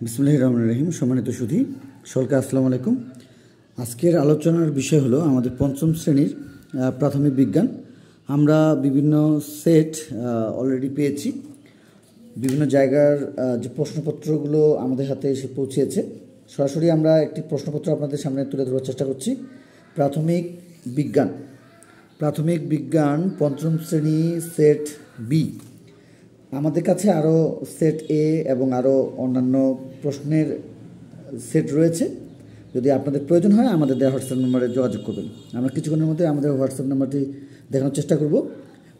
বিসমিল্লাহির রহমানির রহিম। সম্মানিত সুধী সকলকে আসসালামু আলাইকুম। আজকের আলোচনার বিষয় হলো আমাদের পঞ্চম শ্রেণীর প্রাথমিক বিজ্ঞান। আমরা বিভিন্ন সেট অলরেডি পেয়েছি। বিভিন্ন জায়গার যে প্রশ্নপত্রগুলো আমাদের হাতে এসে পৌঁছেছে, সরাসরি আমরা একটি প্রশ্নপত্র আপনাদের সামনে তুলে ধরার চেষ্টা করছি। প্রাথমিক বিজ্ঞান পঞ্চম শ্রেণী সেট বি। আমাদের কাছে আরও সেট এ এবং আরও অন্যান্য প্রশ্নের সেট রয়েছে। যদি আপনাদের প্রয়োজন হয় আমাদের দেওয়া হোয়াটসঅ্যাপ নম্বরে যোগাযোগ করবেন। আমরা কিছুক্ষণের মধ্যে আমাদের হোয়াটসঅ্যাপ নাম্বারটি দেখানোর চেষ্টা করব।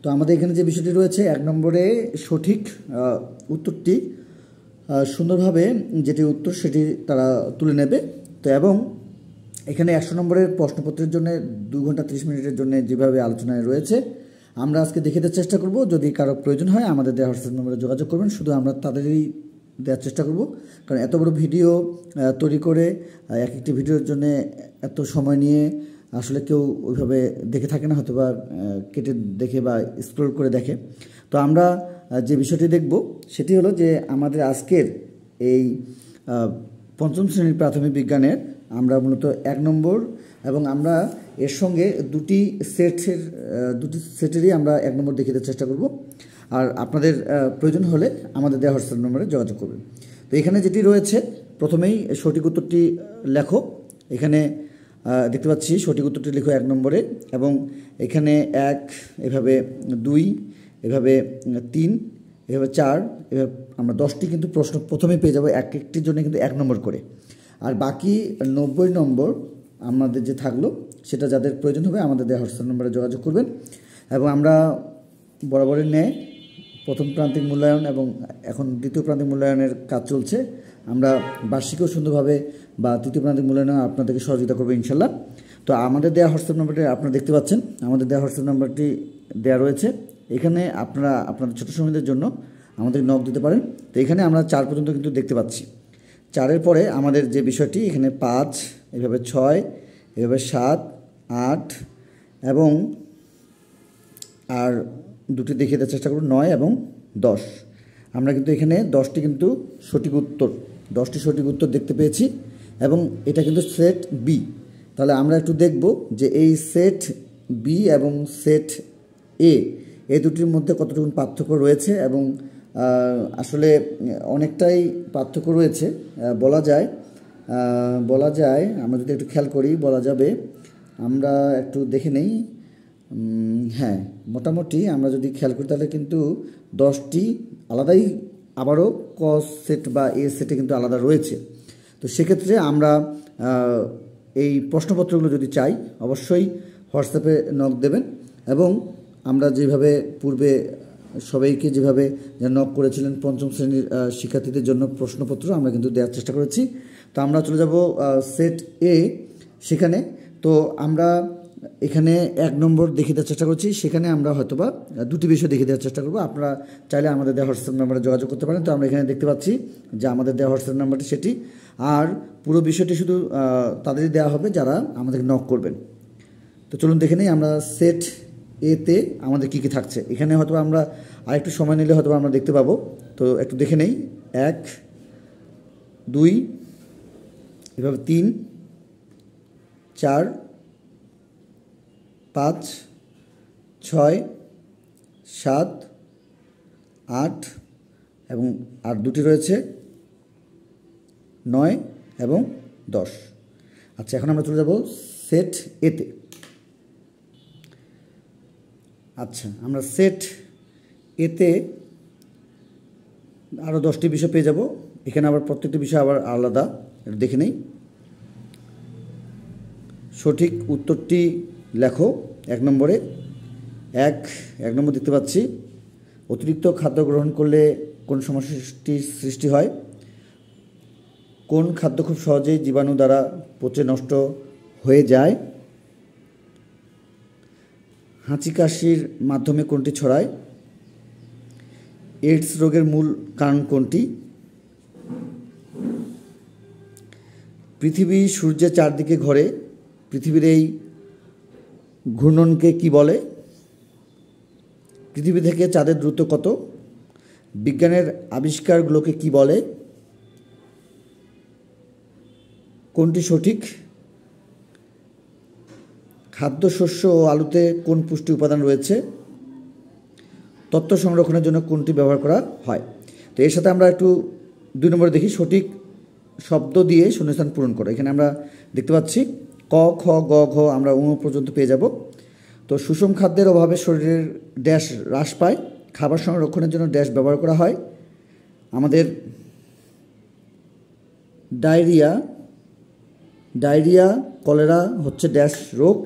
তো আমাদের এখানে যে বিষয়টি রয়েছে, 1 নম্বরে সঠিক উত্তরটি সুন্দরভাবে যেটি উত্তর সেটি তারা তুলে নেবে। তো এবং এখানে 100 নম্বরের প্রশ্নপত্রের জন্য 2 ঘন্টা 30 মিনিটের জন্য যেভাবে আলোচনায় রয়েছে, আমরা আজকে দেখে দেওয়ার চেষ্টা করব। যদি কারো প্রয়োজন হয় আমাদের দেওয়া হোয়াটসঅ্যাপ নম্বরে যোগাযোগ করবেন। শুধু আমরা তাদেরই দেওয়ার চেষ্টা করব, কারণ এত বড় ভিডিও তৈরি করে এক একটি ভিডিওর জন্য এত সময় নিয়ে আসলে কেউ ওইভাবে দেখে থাকে না, হয়তো বা কেটে দেখে বা স্ক্রল করে দেখে। তো আমরা যে বিষয়টি দেখব সেটি হলো যে আমাদের আজকের এই পঞ্চম শ্রেণীর প্রাথমিক বিজ্ঞানের আমরা মূলত 1 নম্বর এবং আমরা এর সঙ্গে দুটি সেটেরই আমরা 1 নম্বর দেখিয়ে দেওয়ার চেষ্টা করব। আর আপনাদের প্রয়োজন হলে আমাদের দেওয়া হোয়াটসঅ্যাপ নম্বরে যোগাযোগ করবেন। তো এখানে যেটি রয়েছে, প্রথমেই সঠিক উত্তরটি লেখো। এখানে দেখতে পাচ্ছি সঠিক উত্তরটি লিখো 1 নম্বরে, এবং এখানে 1, এভাবে 2, এভাবে 3, এভাবে 4, এভাবে আমরা 10টি কিন্তু প্রশ্ন প্রথমেই পেয়ে যাবো, এক একটির জন্য কিন্তু 1 নম্বর করে। আর বাকি 90 নম্বর আমাদের যে থাকলো সেটা যাদের প্রয়োজন হবে আমাদের দেওয়া হোয়াটসঅ্যাপ নম্বরে যোগাযোগ করবেন। এবং আমরা বরাবরের ন্যায় প্রথম প্রান্তিক মূল্যায়ন এবং এখন দ্বিতীয় প্রান্তিক মূল্যায়নের কাজ চলছে। আমরা বার্ষিকও সুন্দরভাবে বা তৃতীয় প্রান্তিক মূল্যায়নে আপনাদেরকে সহযোগিতা করবো ইনশাল্লাহ। তো আমাদের দেওয়া হোয়াটসঅ্যাপ নম্বরটি আপনারা দেখতে পাচ্ছেন, আমাদের দেওয়া হোয়াটসঅ্যাপ নম্বরটি দেওয়া রয়েছে। এখানে আপনারা আপনাদের ছোটো সময়দের জন্য আমাদের নক দিতে পারেন। তো এখানে আমরা 4 পর্যন্ত কিন্তু দেখতে পাচ্ছি। 4-এর পরে আমাদের যে বিষয়টি, এখানে 5, এভাবে 6, এভাবে 7, 8 এবং আর দুটি দেখিয়ে দেওয়ার চেষ্টা করব, 9 এবং 10। আমরা কিন্তু এখানে 10টি কিন্তু সঠিক উত্তর দেখতে পেয়েছি, এবং এটা কিন্তু সেট বি। তাহলে আমরা একটু দেখব যে এই সেট বি এবং সেট এ, এই দুটির মধ্যে কতটুকু পার্থক্য রয়েছে। এবং আসলে অনেকটাই পার্থক্য রয়েছে বলা যায়। আমরা যদি একটু খেয়াল করি বলা যাবে, আমরা একটু দেখে নেই। হ্যাঁ, মোটামুটি আমরা যদি খেয়াল করি তাহলে কিন্তু 10টি আলাদাই, আবারও ক সেট বা এ সেটে কিন্তু আলাদা রয়েছে। তো সেক্ষেত্রে আমরা এই প্রশ্নপত্রগুলো যদি চাই অবশ্যই হোয়াটসঅ্যাপে নক দেবেন। এবং আমরা যেভাবে পূর্বে সবাইকে যেভাবে নক করেছিলেন পঞ্চম শ্রেণীর শিক্ষার্থীদের জন্য প্রশ্নপত্র আমরা কিন্তু দেওয়ার চেষ্টা করেছি। তো আমরা চলে যাব সেট এ সেখানে। তো আমরা এখানে 1 নম্বর দেখিয়ে দেওয়ার চেষ্টা করছি, সেখানে আমরা হয়তোবা 2টি বিষয় দেখিয়ে দেওয়ার চেষ্টা করব। আপনারা চাইলে আমাদের দেওয়া হোয়াটসঅ্যাপ নাম্বারে যোগাযোগ করতে পারেন। তো আমরা এখানে দেখতে পাচ্ছি যে আমাদের দেওয়া হোয়াটসঅ্যাপ নাম্বারটি সেটি, আর পুরো বিষয়টি শুধু তাদেরই দেওয়া হবে যারা আমাদেরকে নক করবেন। তো চলুন দেখে নেই আমরা সেট এতে আমাদের কী কী থাকছে। এখানে হয়তো আমরা আরেকটু সময় নিলে হয়তো আমরা দেখতে পাবো। তো একটু দেখে নেই। 1, 2, এভাবে 3, 4, 5, 6, 7, 8 এবং আর 2টি রয়েছে 9 এবং 10। আচ্ছা, এখন আমরা চলে যাব সেট এতে। আচ্ছা, আমরা সেট এতে আরও 10টি বিষয় পেয়ে যাব। এখানে আবার প্রত্যেকটি বিষয় আবার আলাদা, দেখে নেই। সঠিক উত্তরটি লেখো 1 নম্বরে। 1 নম্বর দেখতে পাচ্ছি, অতিরিক্ত খাদ্য গ্রহণ করলে কোন সমস্যাটির সৃষ্টি হয়? কোন খাদ্য খুব সহজেই জীবাণু দ্বারা পচে নষ্ট হয়ে যায়? হাঁচি কাশির মাধ্যমে কোনটি ছড়ায়? এইডস রোগের মূল কারণ কোনটি? পৃথিবী সূর্যের চারদিকে ঘোরে, পৃথিবীর এই ঘূর্ণনকে কি বলে? পৃথিবী থেকে চাঁদের দূরত্ব কত? বিজ্ঞানের আবিষ্কারগুলোকে কি বলে? কোনটি সঠিক? খাদ্যশস্য ও আলুতে কোন পুষ্টি উপাদান রয়েছে? তথ্য সংরক্ষণের জন্য কোনটি ব্যবহার করা হয়? তো এর সাথে আমরা একটু 2 নম্বরে দেখি, সঠিক শব্দ দিয়ে শূন্যস্থান পূরণ করো। এখানে আমরা দেখতে পাচ্ছি ক, খ, গ, ঘ আমরা পর্যন্ত পেয়ে যাব। তো সুষম খাদ্যের অভাবে শরীরের ড্যাশ হ্রাস পায়, খাবার সংরক্ষণের জন্য ড্যাশ ব্যবহার করা হয়, আমাদের ডায়রিয়া কলেরা হচ্ছে ড্যাশ রোগ,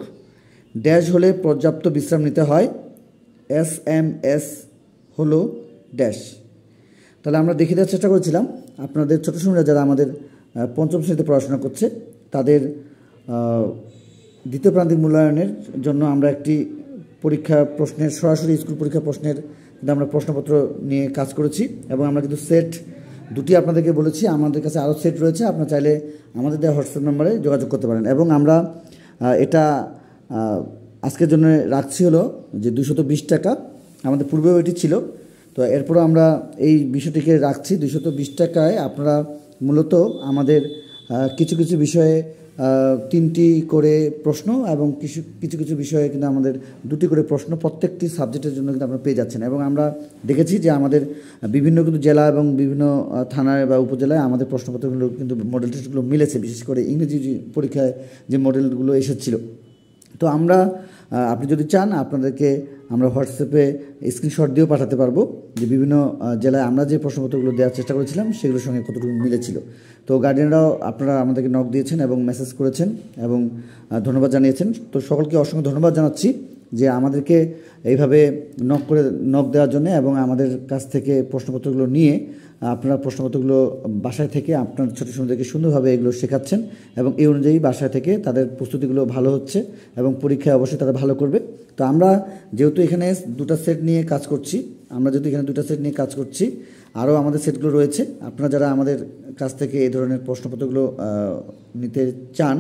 ড্যাশ হলে পর্যাপ্ত বিশ্রাম নিতে হয়, SMS হলো ড্যাশ। তাহলে আমরা দেখিয়ে দেওয়ার চেষ্টা করেছিলাম আপনাদের ছোটো সময়রা যারা আমাদের পঞ্চম শ্রেণীতে পড়াশোনা করছে তাদের দ্বিতীয় প্রান্তিক মূল্যায়নের জন্য আমরা একটি পরীক্ষা প্রশ্নের সরাসরি স্কুল পরীক্ষা প্রশ্নের কিন্তু আমরা প্রশ্নপত্র নিয়ে কাজ করেছি এবং আমরা কিন্তু সেট 2টি আপনাদেরকে বলেছি। আমাদের কাছে আরও সেট রয়েছে, আপনারা চাইলে আমাদের দেওয়া হোয়াটসঅ্যাপ নম্বরে যোগাযোগ করতে পারেন। এবং আমরা এটা আজকের জন্য রাখছি হলো যে 220 টাকা, আমাদের পূর্বেও এটি ছিল। তো এরপরও আমরা এই বিষয়টিকে রাখছি 220 টাকায়। আপনারা মূলত আমাদের কিছু কিছু বিষয়ে 3টি করে প্রশ্ন এবং কিছু কিছু বিষয়ে কিন্তু আমাদের 2টি করে প্রশ্ন প্রত্যেকটি সাবজেক্টের জন্য কিন্তু আপনারা পেয়ে যাচ্ছেন। এবং আমরা দেখেছি যে আমাদের বিভিন্ন কিন্তু জেলা এবং বিভিন্ন থানায় বা উপজেলায় আমাদের প্রশ্নপত্রগুলো কিন্তু মডেল টেস্টগুলো মিলেছে, বিশেষ করে ইংরেজি পরীক্ষায় যে মডেলগুলো এসেছিল। তো আমরা আপনি যদি চান আপনাদেরকে আমরা হোয়াটসঅ্যাপে স্ক্রিনশট দিয়েও পাঠাতে পারবো যে বিভিন্ন জেলায় আমরা যে প্রশ্নপত্রগুলো দেওয়ার চেষ্টা করেছিলাম সেগুলোর সঙ্গে কতটুকু মিলেছিল। তো গার্ডিয়ানরাও আপনারা আমাদেরকে নক দিয়েছেন এবং মেসেজ করেছেন এবং ধন্যবাদ জানিয়েছেন। তো সকলকে অসংখ্য ধন্যবাদ জানাচ্ছি যে আমাদেরকে এইভাবে নক দেওয়ার জন্য এবং আমাদের কাছ থেকে প্রশ্নপত্রগুলো নিয়ে আপনারা প্রশ্নপত্রগুলো বাসায় থেকে আপনার ছোটো ছোটোদেরকে সুন্দরভাবে এগুলো শেখাচ্ছেন এবং এই অনুযায়ী বাসায় থেকে তাদের প্রস্তুতিগুলো ভালো হচ্ছে এবং পরীক্ষায় অবশ্যই তারা ভালো করবে। তো আমরা যেহেতু এখানে 2টা সেট নিয়ে কাজ করছি, আরও আমাদের সেটগুলো রয়েছে। আপনারা যারা আমাদের কাছ থেকে এই ধরনের প্রশ্নপত্রগুলো নিতে চান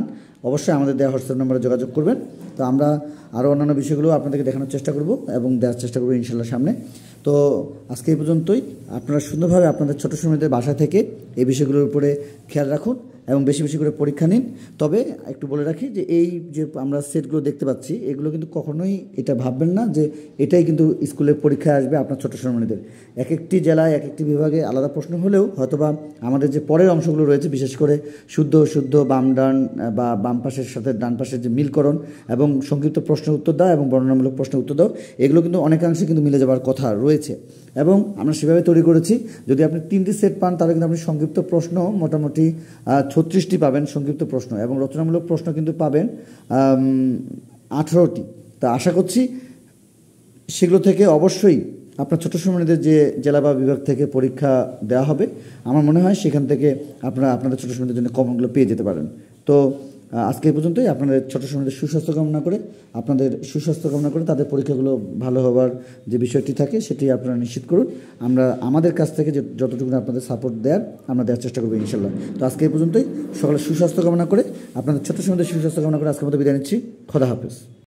অবশ্যই আমাদের দেওয়া হোয়াটসঅ্যাপ নম্বরে যোগাযোগ করবেন। তো আমরা আরও অন্যান্য বিষয়গুলো আপনাদেরকে দেখানোর চেষ্টা করব এবং দেওয়ার চেষ্টা করব ইনশাল্লাহ সামনে। তো আজকে এই পর্যন্তই। আপনারা সুন্দরভাবে আপনাদের ছোটো সময়দের বাসা থেকে এই বিষয়গুলোর উপরে খেয়াল রাখুন এবং বেশি বেশি করে পরীক্ষা নিন। তবে একটু বলে রাখি যে এই যে আমরা সেটগুলো দেখতে পাচ্ছি এগুলো কিন্তু কখনোই এটা ভাববেন না যে এটাই কিন্তু স্কুলের পরীক্ষায় আসবে আপনার ছোটো সময়দের। এক একটি জেলায় এক একটি বিভাগে আলাদা প্রশ্ন হলেও হয়তোবা আমাদের যে পরের অংশগুলো রয়েছে, বিশেষ করে শুদ্ধ অশুদ্ধ, বাম ডান বা বাম পাশের সাথে ডান পাশের যে মিলকরণ এবং সংক্ষিপ্ত প্রশ্নের উত্তর দাও এবং বর্ণনামূলক প্রশ্নের উত্তর দাও, এগুলো কিন্তু অনেকাংশে কিন্তু মিলে যাওয়ার কথা রয়েছে এবং আমরা সেভাবে তৈরি করেছি। যদি আপনি 3টি সেট পান তাহলে কিন্তু আপনি সংক্ষিপ্ত প্রশ্ন মোটামুটি 36টি পাবেন সংক্ষিপ্ত প্রশ্ন এবং রচনামূলক প্রশ্ন কিন্তু পাবেন 18টি। তা আশা করছি সেগুলো থেকে অবশ্যই আপনার ছোটো সময়দের যে জেলা বা বিভাগ থেকে পরীক্ষা দেওয়া হবে আমার মনে হয় সেখান থেকে আপনারা আপনাদের ছোটো সময়দের জন্য কমনগুলো পেয়ে যেতে পারেন। তো আজকে এই পর্যন্তই। আপনাদের ছোটো সময়দের সুস্বাস্থ্য কামনা করে তাদের পরীক্ষাগুলো ভালো হওয়ার যে বিষয়টি থাকে সেটি আপনারা নিশ্চিত করুন। আমরা আমাদের কাছ থেকে যে যতটুকু আপনাদের সাপোর্ট আমরা দেওয়ার চেষ্টা করবো ইনশাল্লাহ। তো আজকে এই পর্যন্তই। সকলের সুস্বাস্থ্য কামনা করে আপনাদের ছোটো সময়দের সুস্বাস্থ্য কামনা করে আজকের মতো বিদায় নিচ্ছি। খোদা হাফেজ।